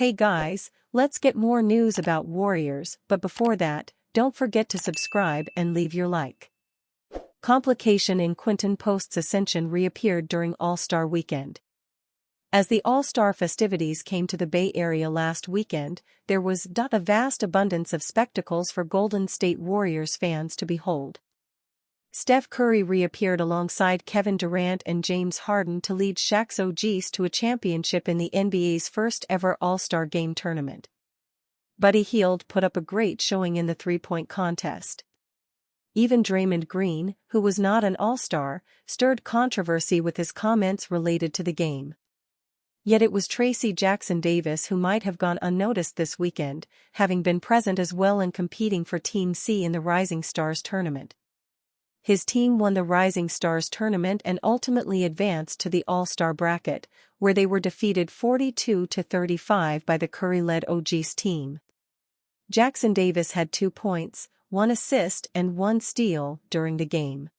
Hey guys, let's get more news about Warriors, but before that, don't forget to subscribe and leave your like. Complication in Quinton Post's ascension reappeared during All-Star Weekend. As the All-Star festivities came to the Bay Area last weekend, there was a vast abundance of spectacles for Golden State Warriors fans to behold. Steph Curry reappeared alongside Kevin Durant and James Harden to lead Shaq's OGs to a championship in the NBA's first-ever All-Star Game tournament. Buddy Hield put up a great showing in the three-point contest. Even Draymond Green, who was not an All-Star, stirred controversy with his comments related to the game. Yet it was Tracy Jackson-Davis who might have gone unnoticed this weekend, having been present as well and competing for Team C in the Rising Stars tournament. His team won the Rising Stars tournament and ultimately advanced to the All-Star bracket, where they were defeated 42-35 by the Curry-led OG's team. Jackson-Davis had 2 points, 1 assist and 1 steal during the game.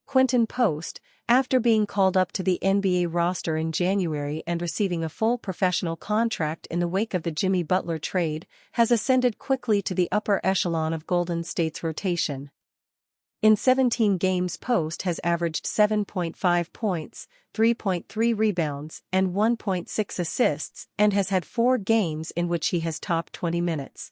Quinton Post, after being called up to the NBA roster in January and receiving a full professional contract in the wake of the Jimmy Butler trade, has ascended quickly to the upper echelon of Golden State's rotation. In 17 games, Post has averaged 7.5 points, 3.3 rebounds, and 1.6 assists, and has had 4 games in which he has topped 20 minutes.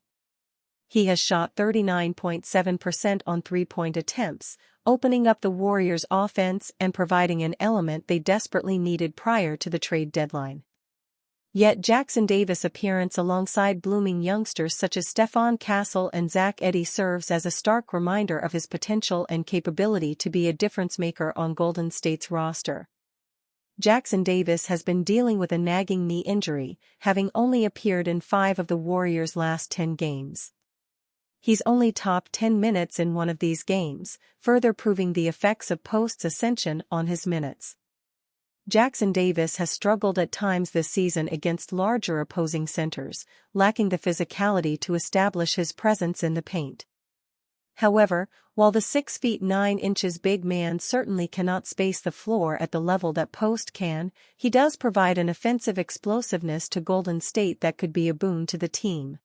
He has shot 39.7% on three-point attempts, opening up the Warriors' offense and providing an element they desperately needed prior to the trade deadline. Yet Jackson-Davis' appearance alongside blooming youngsters such as Stephon Castle and Zach Edey serves as a stark reminder of his potential and capability to be a difference-maker on Golden State's roster. Jackson-Davis has been dealing with a nagging knee injury, having only appeared in 5 of the Warriors' last 10 games. He's only topped 10 minutes in one of these games, further proving the effects of Post's ascension on his minutes. Jackson-Davis has struggled at times this season against larger opposing centers, lacking the physicality to establish his presence in the paint. However, while the 6 feet 9 inches big man certainly cannot space the floor at the level that Post can, he does provide an offensive explosiveness to Golden State that could be a boon to the team.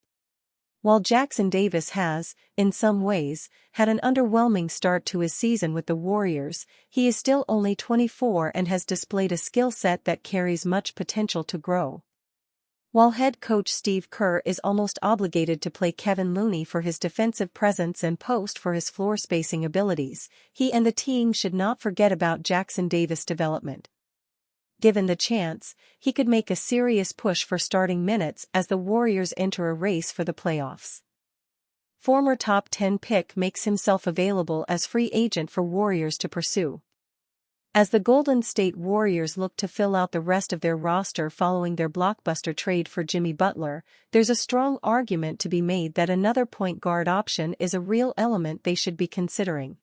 While Jackson-Davis has, in some ways, had an underwhelming start to his season with the Warriors, he is still only 24 and has displayed a skill set that carries much potential to grow. While head coach Steve Kerr is almost obligated to play Kevin Looney for his defensive presence and Post for his floor spacing abilities, he and the team should not forget about Jackson-Davis' development. Given the chance, he could make a serious push for starting minutes as the Warriors enter a race for the playoffs. Former top 10 pick makes himself available as free agent for Warriors to pursue. As the Golden State Warriors look to fill out the rest of their roster following their blockbuster trade for Jimmy Butler, there's a strong argument to be made that another point guard option is a real element they should be considering.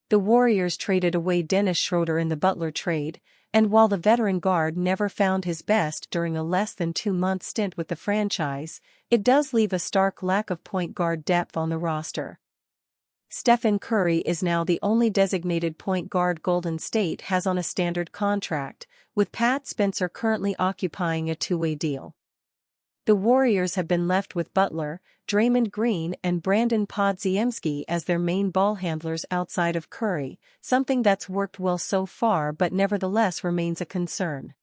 The Warriors traded away Dennis Schroeder in the Butler trade, and while the veteran guard never found his best during a less than 2-month stint with the franchise, it does leave a stark lack of point guard depth on the roster. Stephen Curry is now the only designated point guard Golden State has on a standard contract, with Pat Spencer currently occupying a 2-way deal. The Warriors have been left with Butler, Draymond Green and Brandon Podziemski as their main ball handlers outside of Curry, something that's worked well so far but nevertheless remains a concern.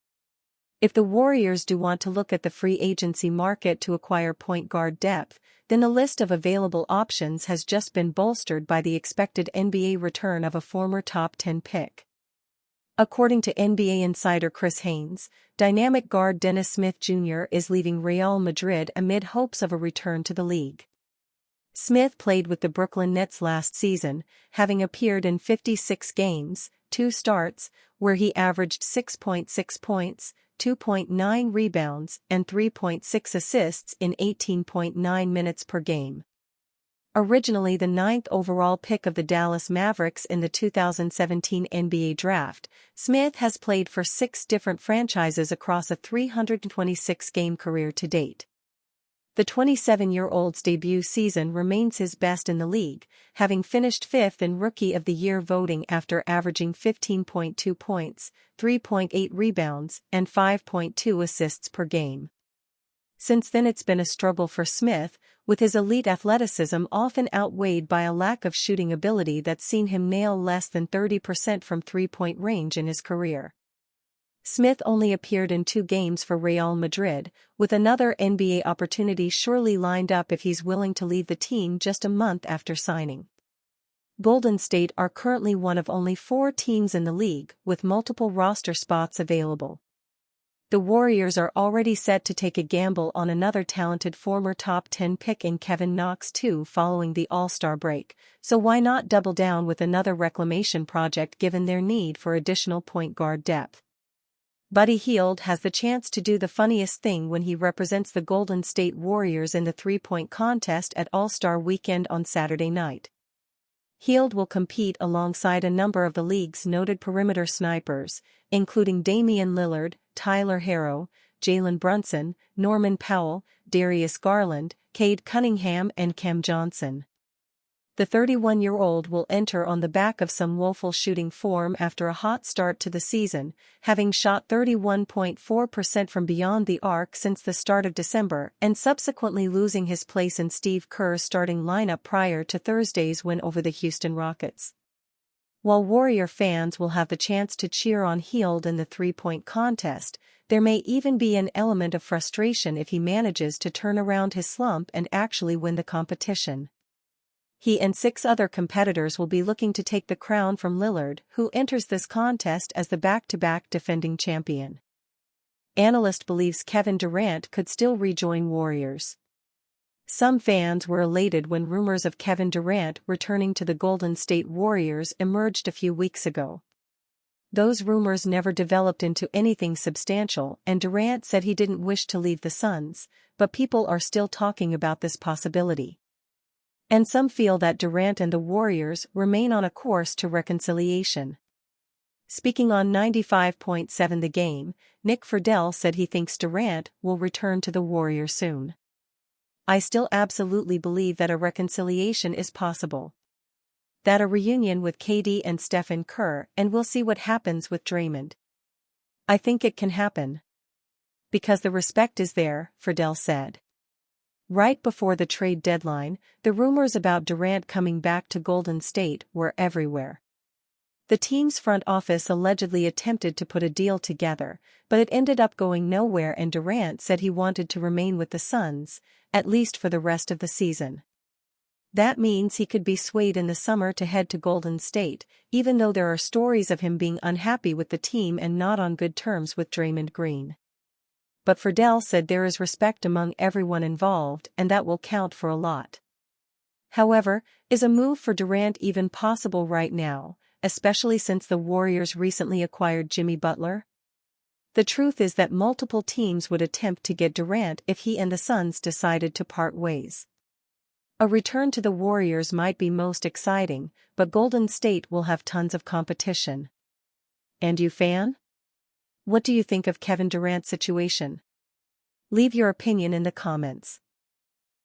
If the Warriors do want to look at the free agency market to acquire point guard depth, then the list of available options has just been bolstered by the expected NBA return of a former top 10 pick. According to NBA insider Chris Haynes, dynamic guard Dennis Smith Jr. is leaving Real Madrid amid hopes of a return to the league. Smith played with the Brooklyn Nets last season, having appeared in 56 games, 2 starts, where he averaged 6.6 points, 2.9 rebounds, and 3.6 assists in 18.9 minutes per game. Originally the 9th overall pick of the Dallas Mavericks in the 2017 NBA Draft, Smith has played for 6 different franchises across a 326-game career to date. The 27-year-old's debut season remains his best in the league, having finished 5th in Rookie of the Year voting after averaging 15.2 points, 3.8 rebounds, and 5.2 assists per game. Since then it's been a struggle for Smith, with his elite athleticism often outweighed by a lack of shooting ability that's seen him nail less than 30% from three-point range in his career. Smith only appeared in 2 games for Real Madrid, with another NBA opportunity surely lined up if he's willing to leave the team just a month after signing. Golden State are currently one of only 4 teams in the league with multiple roster spots available. The Warriors are already set to take a gamble on another talented former top 10 pick in Kevin Knox too following the All-Star break, so why not double down with another reclamation project given their need for additional point guard depth? Buddy Hield has the chance to do the funniest thing when he represents the Golden State Warriors in the three-point contest at All-Star Weekend on Saturday night. Hield will compete alongside a number of the league's noted perimeter snipers, including Damian Lillard, Tyler Herro, Jalen Brunson, Norman Powell, Darius Garland, Cade Cunningham and Cam Johnson. The 31-year-old will enter on the back of some woeful shooting form after a hot start to the season, having shot 31.4% from beyond the arc since the start of December and subsequently losing his place in Steve Kerr's starting lineup prior to Thursday's win over the Houston Rockets. While Warrior fans will have the chance to cheer on Hield in the three-point contest, there may even be an element of frustration if he manages to turn around his slump and actually win the competition. He and 6 other competitors will be looking to take the crown from Lillard, who enters this contest as the back-to-back defending champion. Analyst believes Kevin Durant could still rejoin Warriors. Some fans were elated when rumors of Kevin Durant returning to the Golden State Warriors emerged a few weeks ago. Those rumors never developed into anything substantial, and Durant said he didn't wish to leave the Suns, but people are still talking about this possibility. And some feel that Durant and the Warriors remain on a course to reconciliation. Speaking on 95.7 The Game, Nick Friedel said he thinks Durant will return to the Warriors soon. I still absolutely believe that a reconciliation is possible. That a reunion with KD and Stephen Kerr, and we'll see what happens with Draymond. I think it can happen. Because the respect is there, Friedel said. Right before the trade deadline, the rumors about Durant coming back to Golden State were everywhere. The team's front office allegedly attempted to put a deal together, but it ended up going nowhere and Durant said he wanted to remain with the Suns, at least for the rest of the season. That means he could be swayed in the summer to head to Golden State, even though there are stories of him being unhappy with the team and not on good terms with Draymond Green. But Friedel said there is respect among everyone involved and that will count for a lot. However, is a move for Durant even possible right now, especially since the Warriors recently acquired Jimmy Butler? The truth is that multiple teams would attempt to get Durant if he and the Suns decided to part ways. A return to the Warriors might be most exciting, but Golden State will have tons of competition. And you fan? What do you think of Kevin Durant's situation? Leave your opinion in the comments.